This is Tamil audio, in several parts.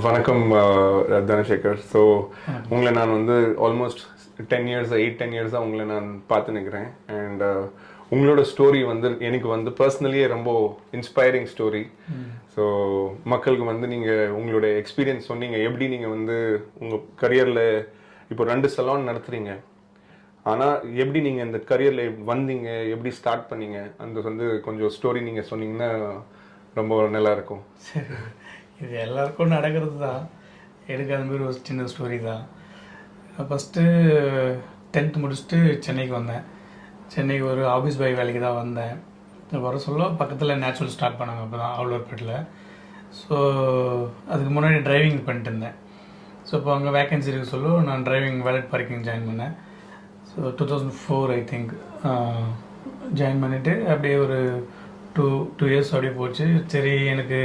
வணக்கம் தனசேகர். ஸோ உங்களை நான் வந்து ஆல்மோஸ்ட் 8-10 இயர்ஸாக உங்களை நான் பார்த்து நிற்கிறேன். அண்ட் உங்களோட ஸ்டோரி வந்து எனக்கு வந்து பர்சனலியே ரொம்ப இன்ஸ்பைரிங் ஸ்டோரி. ஸோ மக்களுக்கு வந்து நீங்கள் உங்களோட எக்ஸ்பீரியன்ஸ் சொன்னீங்க, எப்படி நீங்கள் வந்து உங்கள் கரியரில் இப்போ 2 சலான் நடத்துகிறீங்க. ஆனால் எப்படி நீங்கள் இந்த கரியரில் வந்தீங்க, எப்படி ஸ்டார்ட் பண்ணீங்க, அந்த வந்து கொஞ்சம் ஸ்டோரி நீங்கள் சொன்னீங்கன்னா ரொம்ப நல்லாயிருக்கும். சரி, இது எல்லாருக்கும் நடக்கிறது தான். எனக்கு அது மாதிரி ஒரு சின்ன ஸ்டோரி தான். ஃபஸ்ட்டு 10th முடிச்சுட்டு சென்னைக்கு வந்தேன். சென்னைக்கு ஒரு ஆஃபீஸ் பாய் வேலைக்கு தான் வந்தேன். வர சொல்ல பக்கத்தில் நேச்சுரல் ஸ்டார்ட் பண்ணாங்க, அப்போ தான் அவ்வளோப்பேட்டில். ஸோ அதுக்கு முன்னாடி டிரைவிங் பண்ணிட்டு இருந்தேன். ஸோ இப்போ அங்கே வேக்கன்சி இருக்க சொல்ல நான் டிரைவிங் வேலட் பார்க்கிங் ஜாயின் பண்ணேன். ஸோ 2004 ஐ திங்க் ஜாயின் பண்ணிவிட்டு அப்படியே ஒரு டூ இயர்ஸ் அப்படியே போச்சு. சரி, எனக்கு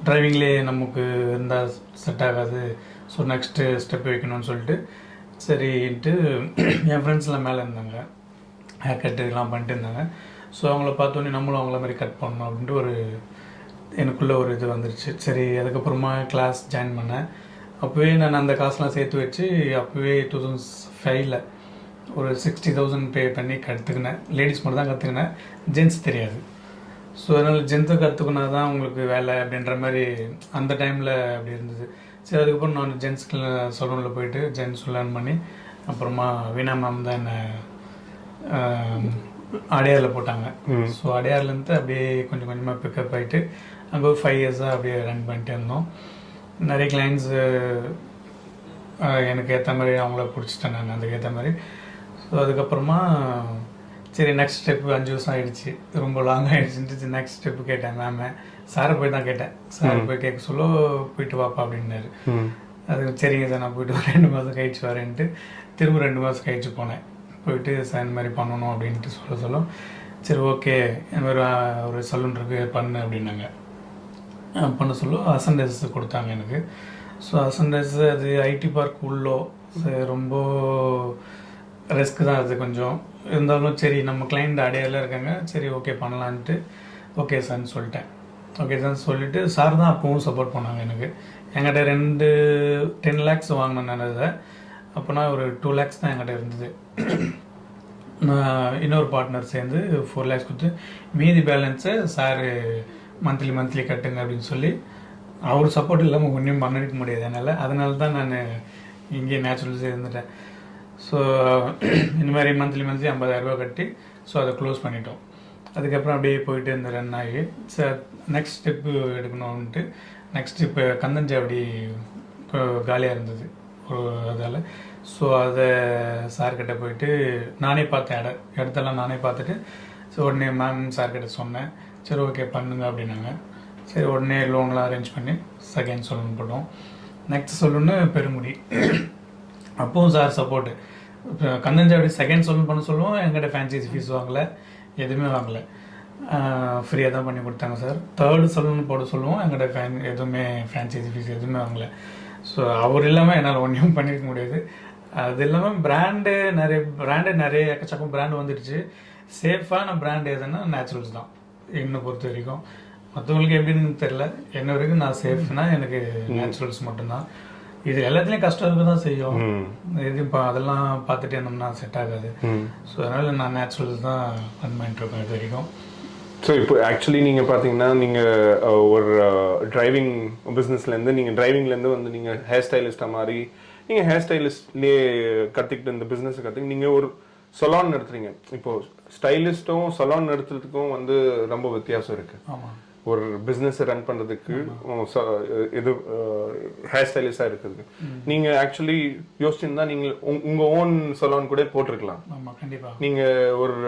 டிரைவிங்லேயே நமக்கு இருந்தால் செட் ஆகாது, ஸோ நெக்ஸ்ட்டு ஸ்டெப் வைக்கணும்னு சொல்லிட்டு சரின்ட்டு என் ஃப்ரெண்ட்ஸ்லாம் மேலே இருந்தாங்க, ஹேர் கட்டுலாம் பண்ணிட்டு இருந்தாங்க. ஸோ அவங்கள பார்த்தோன்னே நம்மளும் அவங்கள மாதிரி கட் பண்ணணும் அப்படின்ட்டு எனக்குள்ளே ஒரு இது வந்துருச்சு. சரி, அதுக்கப்புறமா கிளாஸ் ஜாயின் பண்ணேன். அப்போவே நான் அந்த காசுலாம் சேர்த்து வச்சு அப்போவே 2005 ஒரு 60,000 பே பண்ணி கற்றுக்கினேன். லேடிஸ் மட்டும் தான் கற்றுக்கினேன், ஜென்ட்ஸ் தெரியாது. ஸோ அதனால் ஜென்ஸை கற்றுக்கினா தான் உங்களுக்கு வேலை அப்படின்ற மாதிரி அந்த டைமில் அப்படி இருந்தது. சரி, அதுக்கப்புறம் நான் ஜென்ஸ்க்கு சலூனில் போயிட்டு ஜென்ஸ் லேர்ன் பண்ணி அப்புறமா வீணா மேம் தான் என்னை அடையாரில் போட்டாங்க. ஸோ அடையார்லேருந்து அப்படியே கொஞ்சம் கொஞ்சமாக பிக்கப் ஆகிட்டு அங்கே ஒரு 5 இயர்ஸாக அப்படியே ரன் பண்ணிட்டு இருந்தோம். நிறைய கிளைண்ட்ஸு எனக்கு ஏற்ற மாதிரி அவங்கள பிடிச்சிட்டேன் நான் அதுக்கேற்ற மாதிரி. ஸோ அதுக்கப்புறமா சரி, நெக்ஸ்ட் ஸ்டெப்பு 5 வருஷம் ஆகிடுச்சு, ரொம்ப லாங் ஆகிடுச்சுன்ட்டு நெக்ஸ்ட் ஸ்டெப்பு கேட்டேன் மேமே. சாரை போய் தான் கேட்டேன். சார் போய் கேட்க சொல்ல போயிட்டு வாப்பா அப்படின்னாரு. அது சரிங்க சார், நான் போயிட்டு 2 மாதம் கழிச்சு வரேன்ட்டு திரும்ப 2 மாதம் கழிச்சு போனேன். போயிட்டு சார் இந்த மாதிரி பண்ணணும் அப்படின்ட்டு சொல்ல சரி ஓகே, இந்த மாதிரி ஒரு சலூன் இருக்குது பண்ணு அப்படின்னாங்க. பண்ண சொல்ல அசன்டேஸ் கொடுத்தாங்க எனக்கு. ஸோ அசன்டேஸ் அது ஐடி பார்க் உள்ளோ, ரொம்ப ரிஸ்க் தான் அது கொஞ்சம். இருந்தாலும் சரி, நம்ம கிளைண்ட் அடையாள இருக்காங்க, சரி ஓகே பண்ணலான்ட்டு ஓகே சார்ன்னு சொல்லிட்டேன். ஓகே சார் சொல்லிவிட்டு சார் தான் அப்பவும் சப்போர்ட் பண்ணாங்க எனக்கு. என்கிட்ட 10 lakhs வாங்கினேன் நான் அதை. அப்போனா ஒரு 2 lakhs தான் என்கிட்ட இருந்தது. நான் இன்னொரு பார்ட்னர் சேர்ந்து 4 lakhs கொடுத்து மீதி பேலன்ஸை சார் மந்த்லி கட்டுங்க அப்படின்னு சொல்லி, அவர் சப்போர்ட் இல்லாமல் ஒன்றும் பண்ணிக்க முடியாது என்னால். அதனால தான் நான் இங்கேயே நேச்சுரல்ஸே இருந்துட்டேன். ஸோ இந்த மாதிரி மந்த்லி 50,000 ரூபா கட்டி ஸோ அதை க்ளோஸ் பண்ணிட்டோம். அதுக்கப்புறம் அப்படியே போயிட்டு இந்த ரன் ஆகி சார் நெக்ஸ்ட் ஸ்டெப்பு எடுக்கணும்ன்ட்டு நெக்ஸ்ட் இப்போ கந்தன்சாவடி இப்போ காலியாக இருந்தது ஒரு அதால். ஸோ அதை சார்கிட்ட போயிட்டு நானே பார்த்தேன், இடத்தெல்லாம் நானே பார்த்துட்டு ஸோ உடனே மேம் சார்கிட்ட சொன்னேன். சரி ஓகே பண்ணுங்க அப்படின்னாங்க. சரி, உடனே லோன்லாம் அரேஞ்ச் பண்ணி செகண்ட் சலூன் போட்டோம். நெக்ஸ்ட் சலூன்னு பெருங்குடி. அப்பவும் sir support. Kandanchavadi second saloon பண்ண சொல்லுவோம், என்கிட்ட ஃபேன்சைசி ஃபீஸ் வாங்கலை, எதுவுமே வாங்கலை, ஃப்ரீயாக தான் பண்ணி கொடுத்தாங்க சார். 3rd சலூன் போட சொல்லுவோம், என்கிட்ட எதுவுமே ஃபேன்சைசி ஃபீஸ் எதுவுமே வாங்கலை. ஸோ அவர் இல்லாமல் என்னால் ஒன்றும் பண்ணியிருக்க முடியாது. அது இல்லாமல் பிராண்டு நிறைய எக்கச்சக்கம் பிராண்டு வந்துடுச்சு. சேஃபான பிராண்ட் எதுன்னா நேச்சுரல்ஸ் தான் என்னை பொறுத்த வரைக்கும். மற்றவங்களுக்கு எப்படின்னு தெரில, என்ன வரைக்கும் நான் சேஃப்னா எனக்கு நேச்சுரல்ஸ் மட்டும்தான். இது எல்லாத்துலேயும் கஷ்டம் இருக்க தான் செய்யும், இது இப்போ அதெல்லாம் பார்த்துட்டு இருந்தோம்னா செட் ஆகாது. ஸோ அதனால் நான் நேச்சுரல்ஸ் தான் ரன் பண்ணிட்டு இருக்கேன் இது வரைக்கும். ஸோ இப்போ ஆக்சுவலி நீங்கள் பார்த்தீங்கன்னா நீங்கள் ஒரு டிரைவிங் பிஸ்னஸ்லேருந்து டிரைவிங்லேருந்து வந்து நீங்கள் ஹேர் ஸ்டைலிஸ்டாக மாதிரி நீங்கள் ஹேர் ஸ்டைலிஸ்ட்லேயே கற்றுக்கிட்டு இந்த பிஸ்னஸை கற்றுக்கிட்டு நீங்கள் ஒரு சலான் நடத்துறீங்க. இப்போது ஸ்டைலிஸ்ட்டும் சலான் நடத்துறதுக்கும் வந்து ரொம்ப வித்தியாசம் இருக்குது. ஆமாம், ஒரு பிஸ்னஸை ரன் பண்ணுறதுக்கு இது ஹேர் ஸ்டைலிஸ்டாக இருக்குது. நீங்கள் ஆக்சுவலி யோசிச்சிருந்தா நீங்கள் உங்கள் ஓன் சலான் கூட போட்டிருக்கலாம். ஆமாம், கண்டிப்பாக. நீங்கள் ஒரு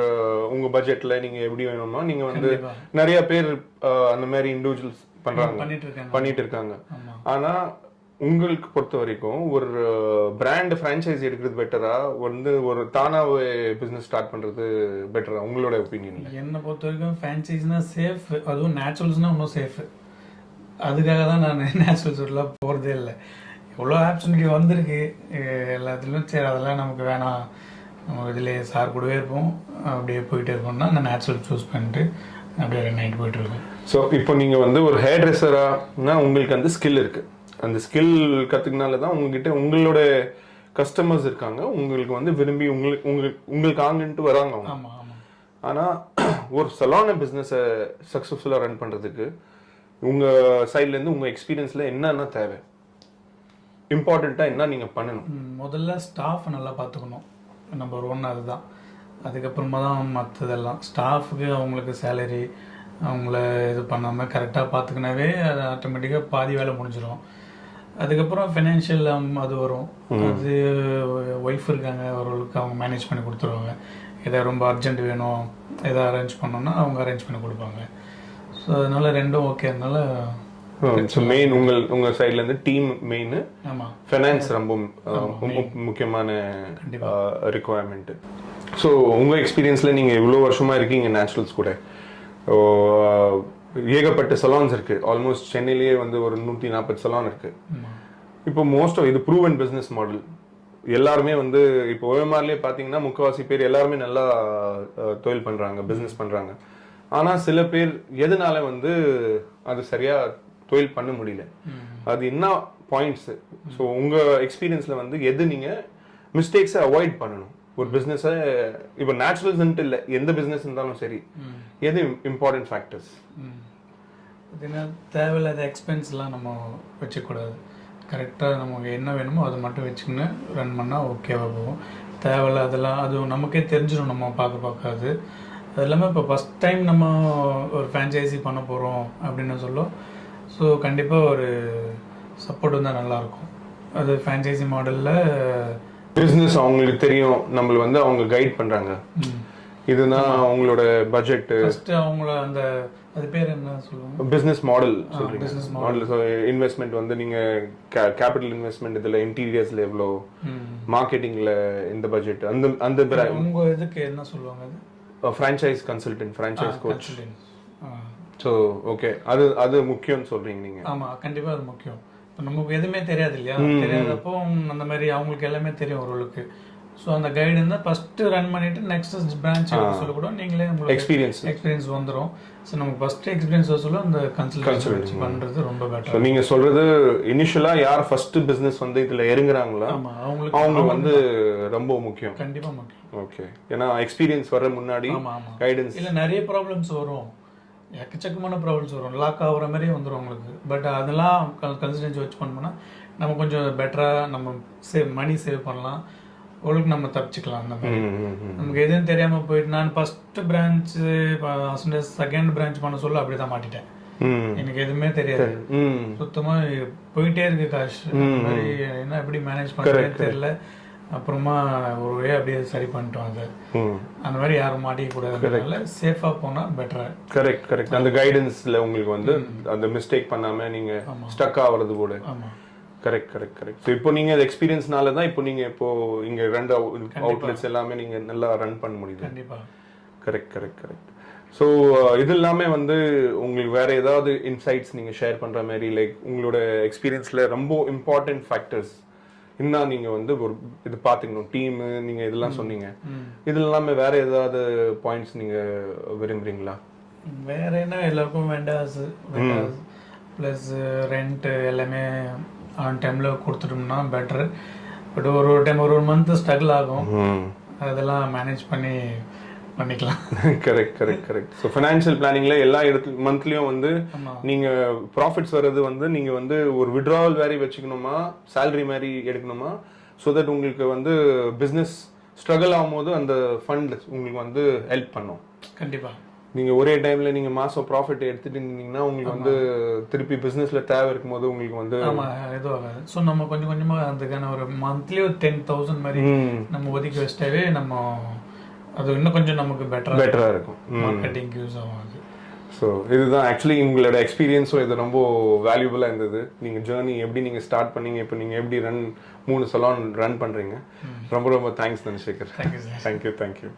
உங்கள் பட்ஜெட்டில் நீங்கள் எப்படி வேணும்னா நீங்கள் வந்து நிறைய பேர் அந்த மாதிரி இண்டிவிஜுவல்ஸ் பண்ணிட்டு இருக்காங்க. ஆனால் உங்களுக்கு பொறுத்த வரைக்கும் ஒரு பிராண்ட் ஃப்ரான்ச்சைசி எடுக்கிறது பெட்டரா, வந்து ஒரு தானாவே பிஸ்னஸ் ஸ்டார்ட் பண்ணுறது பெட்டரா உங்களோட ஒப்பீனியன்? என்னை பொறுத்த வரைக்கும் ஃப்ரான்ச்சைஸ்னா சேஃப், அதுவும் நேச்சுரல்ஸ்னால் இன்னும் சேஃபு. அதுக்காக தான் நான் நேச்சுரல்ஸ்லாம் போகிறதே இல்லை. எவ்வளோ ஆப்பர்ச்சுனிட்டி வந்திருக்கு எல்லாத்துலேயும். சரி, அதெல்லாம் நமக்கு வேணாம், நம்ம இதில் சார் கூடவே இருப்போம், அப்படியே போயிட்டே இருப்போம்னா நான் நேச்சுரல் சூஸ் பண்ணிட்டு அப்படியே ரன் ஆகிட்டு போயிட்டுருக்கேன். ஸோ இப்போ நீங்கள் வந்து ஒரு ஹேர் ட்ரெஸ்ஸரானா உங்களுக்கு வந்து ஸ்கில் இருக்குது, அந்த ஸ்கில் கற்றுக்கினால தான் உங்ககிட்ட உங்களோட கஸ்டமர்ஸ் இருக்காங்க, உங்களுக்கு வந்து விரும்பி உங்களுக்கு ஆங்கன்ட்டு வராங்க அவங்க. ஆமாம் ஆமாம். ஆனால் ஒரு சலான பிஸ்னஸை சக்ஸஸ்ஃபுல்லாக ரன் பண்ணுறதுக்கு உங்கள் சைட்லேருந்து உங்கள் எக்ஸ்பீரியன்ஸில் என்னென்ன தேவை, இம்பார்ட்டண்ட்டாக என்ன நீங்கள் பண்ணணும்? முதல்ல ஸ்டாஃப் நல்லா பார்த்துக்கணும், நம்பர் 1 அதுதான். அதுக்கப்புறமா தான் மற்றதெல்லாம். ஸ்டாஃபுக்கு அவங்களுக்கு சேலரி அவங்கள இது பண்ணாமல் கரெக்டாக பார்த்துக்கினாவே அது ஆட்டோமேட்டிக்காக பாதி வேலை முடிஞ்சிடும். அதுக்கப்புறம் ஃபினான்ஷியல் அது வரும். அது ஒய்ஃப் இருக்காங்க, அவர்களுக்கு அவங்க மேனேஜ் பண்ணி கொடுத்துருவாங்க. எதாவது ரொம்ப அர்ஜென்ட் வேணும், எதாவது அரேஞ்ச் பண்ணோன்னா அவங்க அரேஞ்ச் பண்ணி கொடுப்பாங்க. ஸோ அதனால ரெண்டும் ஓகே. அதனால மெயின் உங்கள் சைட்லேருந்து டீம் மெயின், ஆமாம், ஃபைனான்ஸ் ரொம்ப முக்கியமான ரிக்குவயர்மெண்ட்டு. ஸோ உங்கள் எக்ஸ்பீரியன்ஸில் நீங்கள் இவ்வளோ வருஷமாக இருக்கீங்க நேச்சுரல்ஸ் கூட, ஏகப்பட்ட சலான்ஸ் இருக்குது. ஆல்மோஸ்ட் சென்னையிலேயே வந்து ஒரு 140 சலான் இருக்குது. இப்போ மோஸ்ட் ஆஃப் இது ப்ரூவன் பிஸ்னஸ் மாடல். எல்லாருமே வந்து இப்போ ஓஎம்ஆர்லேயே பார்த்தீங்கன்னா முக்கால்வாசி பேர் எல்லாருமே நல்லா தொழில் பண்ணுறாங்க, பிஸ்னஸ் பண்ணுறாங்க. ஆனால் சில பேர் எதனால வந்து அது சரியாக தொழில் பண்ண முடியல, அது என்ன பாயிண்ட்ஸு? ஸோ உங்கள் எக்ஸ்பீரியன்ஸில் வந்து எது நீங்கள் மிஸ்டேக்ஸை அவாய்ட் பண்ணணும் ஒரு பிஸ்னஸை? இப்போ நேச்சுரல்ஸ்ன்ட்டு இல்லை, எந்த பிஸ்னஸ் இருந்தாலும் சரி, எது இம்பார்ட்டன்ட் ஃபேக்டர்ஸ்? பார்த்தீங்கன்னா தேவையில்லாத எக்ஸ்பென்ஸ்லாம் நம்ம வச்சுக்கூடாது. கரெக்டாக நமக்கு என்ன வேணுமோ அதை மட்டும் வச்சுக்கின்னு ரன் பண்ணால் ஓகேவாக போகும். தேவையில்லாதெல்லாம் அது நமக்கே தெரிஞ்சிடும், நம்ம பார்க்காது. அது இல்லாமல் இப்போ ஃபஸ்ட் டைம் நம்ம ஒரு ஃப்ரான்ச்சைஸி பண்ண போகிறோம் அப்படின்னு சொல்லும். ஸோ கண்டிப்பாக ஒரு சப்போர்ட் வந்தால் நல்லாயிருக்கும். அது ஃப்ரான்ச்சைஸி மாடலில் பிஸ்னஸ் அவங்களுக்கு தெரியும், நம்மளை வந்து அவங்க கைட் பண்ணுறாங்க. இதுதான் அவங்களோட பட்ஜெட். ஃபஸ்ட்டு அவங்கள அந்த அது பேர் என்ன சொல்லுவாங்க, பிஸ்னஸ் மாடல் சொல்கிறீங்க. மாடல் இன்வெஸ்ட்மெண்ட் வந்து நீங்கள் கேபிட்டல் இன்வெஸ்ட்மெண்ட் இதில் இன்டீரியர்ஸில் எவ்வளோ, மார்க்கெட்டிங்கில் இந்த பட்ஜெட், அந்த உங்கள் இதுக்கு என்ன சொல்லுவாங்க, அது franchise consultant, franchise coach. So okay, அது முக்கியம்னு சொல்கிறீங்க நீங்கள்? ஆமாம், கண்டிப்பாக அது முக்கியம். இப்போ நமக்கு எதுவுமே தெரியாது இல்லையா, தெரியாதப்போ அந்த மாதிரி அவங்களுக்கு எல்லாமே தெரியும் ஓரளவுக்கு. ஸோ அந்த கைடு இருந்தால் ஃபஸ்ட்டு ரன் பண்ணிவிட்டு நெக்ஸ்ட் பிரான்ச் சொல்லக்கூட நீங்களே உங்களுக்கு எக்ஸ்பீரியன்ஸ் வந்துடும். ஸோ நமக்கு ஃபஸ்ட்டு எக்ஸ்பீரியன்ஸ் சொல்ல அந்த கன்சல்டன்சி பண்ணுறது ரொம்ப பெட்டர். நீங்கள் சொல்கிறது இனிஷியலாக யார் ஃபஸ்ட்டு பிஸ்னஸ் வந்து இதில் இறங்குறாங்களோ அவங்க வந்து ரொம்ப முக்கியம். கண்டிப்பாக முக்கியம். ஓகே, ஏன்னா எக்ஸ்பீரியன்ஸ் வர முன்னாடி கைடன்ஸ் இல்லை நிறைய ப்ராப்ளம்ஸ் வரும், எக்கச்சக்கமான ப்ராப்ளம்ஸ் வரும், லாக் ஆகிற மாதிரியே வந்துடும் உங்களுக்கு. பட் அதெல்லாம் கன்சல்டன்சி வச்சு பண்ணோம்னா நம்ம கொஞ்சம் பெட்டராக நம்ம மணி சேவ் பண்ணலாம், ஒழுங்கு நம்ம தப்பிச்சுக்கலாம். அந்த மாதிரி நமக்கு எதுவும் தெரியாமல் போயிட்டு நான் ஃபஸ்ட்டு பிரான்ச்சு செகண்ட் பிரான்ச் பண்ண சொல்ல அப்படி தான் மாட்டிட்டேன். எனக்கு எதுவுமே தெரியாது, சுத்தமாக போயிட்டே இருக்கு காசு. மாதிரி என்ன எப்படி மேனேஜ் பண்ணுறதுன்னு தெரியல. அப்புறமா ஒரு வே அப்படியே சரி பண்ணிட்டோம். அது அந்த மாதிரி யாரும் மாட்டிக்க கூடாதுனால சேஃபாக போனால் பெட்டரா. கரெக்ட். அந்த கைடன்ஸில் உங்களுக்கு வந்து அந்த மிஸ்டேக் பண்ணாமல் நீங்கள் ஸ்டக் ஆகிறது கூட. கரெக்ட். ஸோ இப்போ நீங்கள் அது எக்ஸ்பீரியன்ஸ்னால தான் இப்போ நீங்கள் இப்போ இங்கே 2 அவுட்லெட்ஸ் எல்லாமே நீங்கள் நல்லா ரன் பண்ண முடியுது. கண்டிப்பாக. கரெக்ட். ஸோ இது எல்லாமே வந்து உங்களுக்கு வேற ஏதாவது இன்சைட்ஸ் நீங்கள் ஷேர் பண்ணுற மாதிரி, லைக் உங்களோட எக்ஸ்பீரியன்ஸில் ரொம்ப இம்பார்ட்டன்ட் ஃபேக்டர்ஸ் இன்னும் நீங்கள் வந்து ஒரு இது பார்த்துக்கணும், டீமு நீங்கள் இதெல்லாம் சொன்னீங்க, இது எல்லாமே வேற ஏதாவது பாயிண்ட்ஸ் நீங்கள் விரும்புகிறீங்களா? வேற என்ன, எல்லாருக்கும் வெண்டாஸ் ப்ளஸ் ரெண்ட்டு எல்லாமே ஆன் டைமில் கொடுத்துட்டோம்னா பெட்டர். பட் ஒரு டைம் ஒரு மந்த் ஸ்ட்ரகிள் ஆகும், அதெல்லாம் மேனேஜ் பண்ணிக்கலாம். கரெக்ட். ஸோ ஃபினான்ஷியல் பிளானிங்கில் எல்லா மந்த்லேயும் வந்து நீங்கள் ப்ராஃபிட்ஸ் வர்றது வந்து நீங்கள் வந்து ஒரு விட்ராவல் வேரி வச்சுக்கணுமா, சேலரி மாதிரி எடுக்கணுமா, ஸோ தட் உங்களுக்கு வந்து பிஸ்னஸ் ஸ்ட்ரகிள் ஆகும்போது அந்த ஃபண்ட் உங்களுக்கு வந்து ஹெல்ப் பண்ணும். கண்டிப்பாக. நீங்கள் ஒரே டைமில் நீங்கள் மாதம் ப்ராஃபிட் எடுத்துகிட்டு இருந்தீங்கன்னா உங்களுக்கு வந்து திருப்பி பிஸ்னஸில் தேவை இருக்கும்போது உங்களுக்கு வந்து எதுவும் ஆகாது. ஸோ நம்ம கொஞ்சம் கொஞ்சமாக அதுக்கான ஒரு மந்த்லி ஒரு 10,000 மாதிரி நம்ம ஒதுக்கி வச்சிட்டாவே நம்ம அது இன்னும் கொஞ்சம் நமக்கு பெட்டராக இருக்கும், மார்க்கெட்டிங் யூஸ் ஆகும் அது. ஸோ இதுதான் ஆக்சுவலி உங்களோட எக்ஸ்பீரியன்ஸும் இது ரொம்ப வேல்யூபுளாக இருந்தது. நீங்கள் ஜேர்னி எப்படி நீங்கள் ஸ்டார்ட் பண்ணீங்க, இப்போ நீங்கள் எப்படி 3 சலான் ரன் பண்ணுறீங்க. ரொம்ப தேங்க்ஸ் தனசேகர். தேங்க்யூ.